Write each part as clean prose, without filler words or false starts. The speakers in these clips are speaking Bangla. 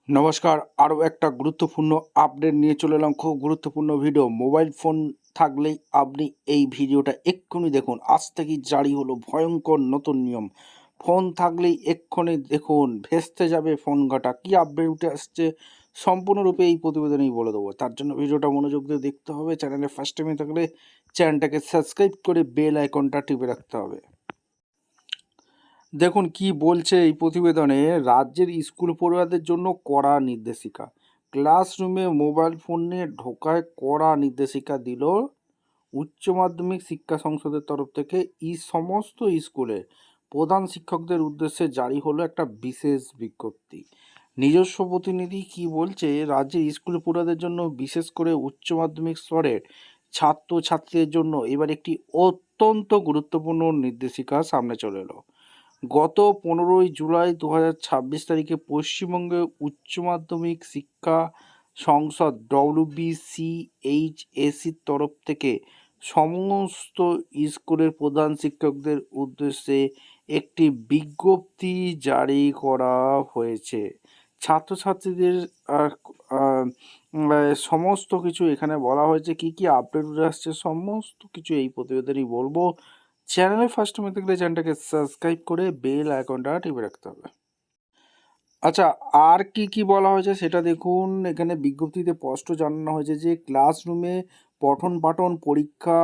নমস্কার, আরও একটা গুরুত্বপূর্ণ আপডেট নিয়ে চলে এলাম। খুব গুরুত্বপূর্ণ ভিডিও। মোবাইল ফোন থাকলেই আপনি এই ভিডিওটা এক্ষুনি দেখুন। আজ থেকেই জারি হলো ভয়ঙ্কর নতুন নিয়ম। ফোন থাকলেই এক্ষুনি দেখুন, ভেস্তে যাবে ফোন ঘাটা। কী আপডেট উঠে আসছে সম্পূর্ণরূপে এই প্রতিবেদনেই বলে দেবো। তার জন্য ভিডিওটা মনোযোগ দিয়ে দেখতে হবে। চ্যানেলে ফার্স্ট টাইমে থাকলে চ্যানেলটাকে সাবস্ক্রাইব করে বেল আইকনটা টিপে রাখতে হবে। দেখুন কি বলছে এই প্রতিবেদনে। রাজ্যের স্কুল পড়ুয়াদের জন্য কড়া নির্দেশিকা। ক্লাসরুমে মোবাইল ফোন নিয়ে ঢোকায় কড়া নির্দেশিকা দিল উচ্চ মাধ্যমিক শিক্ষা সংসদের তরফ থেকে। সমস্ত স্কুলে প্রধান শিক্ষকদের উদ্দেশ্যে জারি হলো একটা বিশেষ বিজ্ঞপ্তি। নিজস্ব প্রতিনিধি কি বলছে, রাজ্যের স্কুল পড়ুয়াদের জন্য বিশেষ করে উচ্চ মাধ্যমিক স্তরের ছাত্রছাত্রীদের জন্য এবার একটি অত্যন্ত গুরুত্বপূর্ণ নির্দেশিকা সামনে চলে এলো। গত 15ই জুলাই 2026 তারিখে পশ্চিমবঙ্গে উচ্চ মাধ্যমিক শিক্ষা সংসদ WBCHSCর তরফ থেকে সমস্ত স্কুলের প্রধান শিক্ষকদের উদ্দেশ্যে একটি বিজ্ঞপ্তি জারি করা হয়েছে। ছাত্রছাত্রীদের সমস্ত কিছু এখানে বলা হয়েছে। কি কি আপডেট উঠে আসছে সমস্ত কিছু এই প্রতিবেদনই বলবো। চ্যানেলে ফার্স্ট টাইম দেখলে চ্যানেলটাকে সাবস্ক্রাইব করে বেল আইকনটা টিপে রাখতে হবে। আচ্ছা, আর কি কি বলা হয়েছে সেটা দেখুন। এখানে বিজ্ঞপ্তিতে স্পষ্ট জানানো হয়েছে যে ক্লাসরুমে পঠন পাঠন পরীক্ষা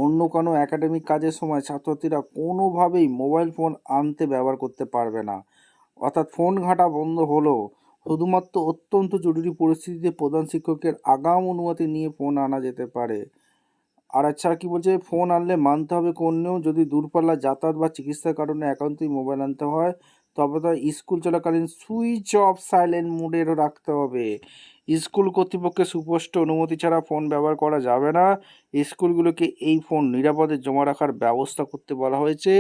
অন্য কোনো একাডেমিক কাজের সময় ছাত্রছাত্রীরা কোনোভাবেই মোবাইল ফোন আনতে ব্যবহার করতে পারবে না। অর্থাৎ ফোন ঘাঁটা বন্ধ হলো। শুধুমাত্র অত্যন্ত জরুরি পরিস্থিতিতে প্রধান শিক্ষকের আগাম অনুমতি নিয়ে ফোন আনা যেতে পারে। আর আচ্ছা কি বলছে, ফোন আনলে মানতে হবে কোন নিয়ম। যদি দূরপাল্লা যাতায়াত বা চিকিৎসার কারণে একান্তই মোবাইল আনতে হয় তবে তো স্কুল চলাকালীন সুইচ অফ সাইলেন্ট মোডেরও রাখতে হবে। স্কুল কর্তৃপক্ষের সুস্পষ্ট অনুমতি ছাড়া ফোন ব্যবহার করা যাবে না। স্কুলগুলোকে এই ফোন নিরাপদে জমা রাখার ব্যবস্থা করতে বলা হয়েছে।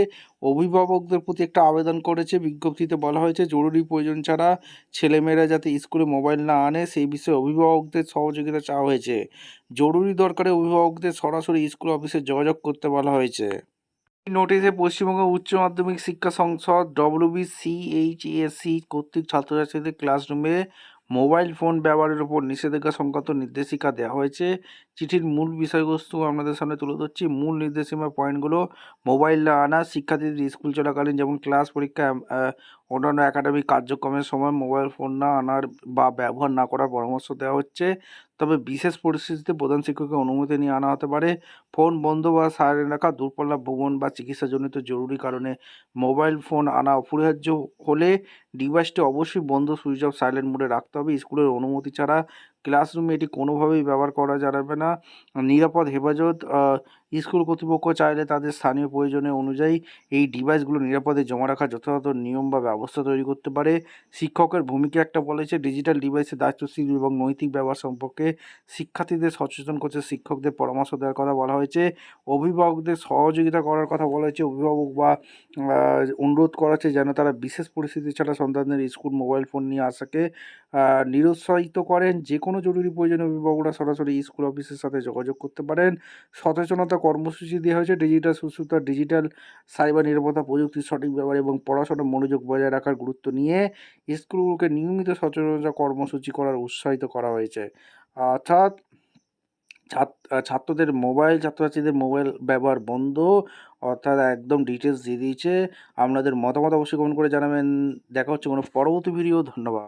অভিভাবকদের প্রতি একটা আবেদন করেছে। বিজ্ঞপ্তিতে বলা হয়েছে জরুরি প্রয়োজন ছাড়া ছেলেমেয়েরা যাতে স্কুলে মোবাইল না আনে সেই বিষয়ে অভিভাবকদের সহযোগিতা চাওয়া হয়েছে। জরুরি দরকারে অভিভাবকদের সরাসরি স্কুল অফিসে যোগাযোগ করতে বলা হয়েছে। নোটিশে পশ্চিমবঙ্গ উচ্চ মাধ্যমিক শিক্ষা সংসদ WBCHSC কর্তৃক ছাত্রছাত্রীদের ক্লাসরুমে মোবাইল ফোন ব্যবহারের উপর নিষেধাজ্ঞা সংক্রান্ত নির্দেশিকা দেওয়া হয়েছে। চিঠির মূল বিষয়বস্তু আপনাদের সামনে তুলে ধরছি। মূল নির্দেশিকা পয়েন্টগুলো: মোবাইল না আনা, শিক্ষার্থীদের স্কুল চলাকালীন যেমন ক্লাস পরীক্ষা অন্যান্য একাডেমিক কার্যক্রমের সময় মোবাইল ফোন না আনার বা ব্যবহার না করার পরামর্শ দেওয়া হচ্ছে। তবে বিশেষ পরিস্থিতিতে প্রধান শিক্ষকের অনুমতি নিয়ে আনা হতে পারে। ফোন বন্ধ বা সাইলেন্ট রাখা, দূরপাল্লা ভ্রমণ বা চিকিৎসাজনিত জরুরি কারণে মোবাইল ফোন আনা অপরিহার্য হলে ডিভাইসটি অবশ্যই বন্ধ সুইচ অফ সাইলেন্ট মোডে রাখতে হবে। স্কুলের অনুমতি ছাড়া ক্লাসরুমে এটি কোনোভাবেই ব্যবহার করা যাবে না। নিরাপদ হেফাজত: স্কুল কর্তৃপক্ষ চাইলে তাদের স্থানীয় প্রয়োজনে অনুযায়ী এই ডিভাইসগুলো নিরাপদে জমা রাখার যথাযথ নিয়ম বা ব্যবস্থা তৈরি করতে পারে। শিক্ষকের ভূমিকা একটা বলেছে। ডিজিটাল ডিভাইসের দায়িত্বশীল এবং নৈতিক ব্যবহার সম্পর্কে শিক্ষার্থীদের সচেতন করতে শিক্ষকদের পরামর্শ দেওয়ার কথা বলা হয়েছে। অভিভাবকদের সহযোগিতা করার কথা বলা হয়েছে। অভিভাবক বা অনুরোধ করা হচ্ছে যেন তারা বিশেষ পরিস্থিতি ছাড়া সন্তানদের স্কুল মোবাইল ফোন নিয়ে আসাকে নিরুৎসাহিত করেন। যে কোনো জরুরি প্রয়োজনে অভিভাবকরা সরাসরি স্কুল অফিসের সাথে যোগাযোগ করতে পারেন। সচেতনতা কর্মসূচি দেওয়া হয়েছে। ডিজিটাল সুস্থতা, ডিজিটাল সাইবার নিরাপত্তা, প্রযুক্তির সঠিক ব্যবহার এবং পড়াশোনার মনোযোগ বজায় রাখার গুরুত্ব নিয়ে স্কুলগুলোকে নিয়মিত সচেতনতা কর্মসূচি করার উৎসাহিত করা হয়েছে। অর্থাৎ ছাত্রছাত্রীদের মোবাইল ব্যবহার বন্ধ, অর্থাৎ একদম ডিটেলস দিয়ে দিয়েছে। আপনাদের মতামত অবশ্যই কমেন্ট করে জানাবেন। দেখা হচ্ছে কোনো পরবর্তী ভিডিও। ধন্যবাদ।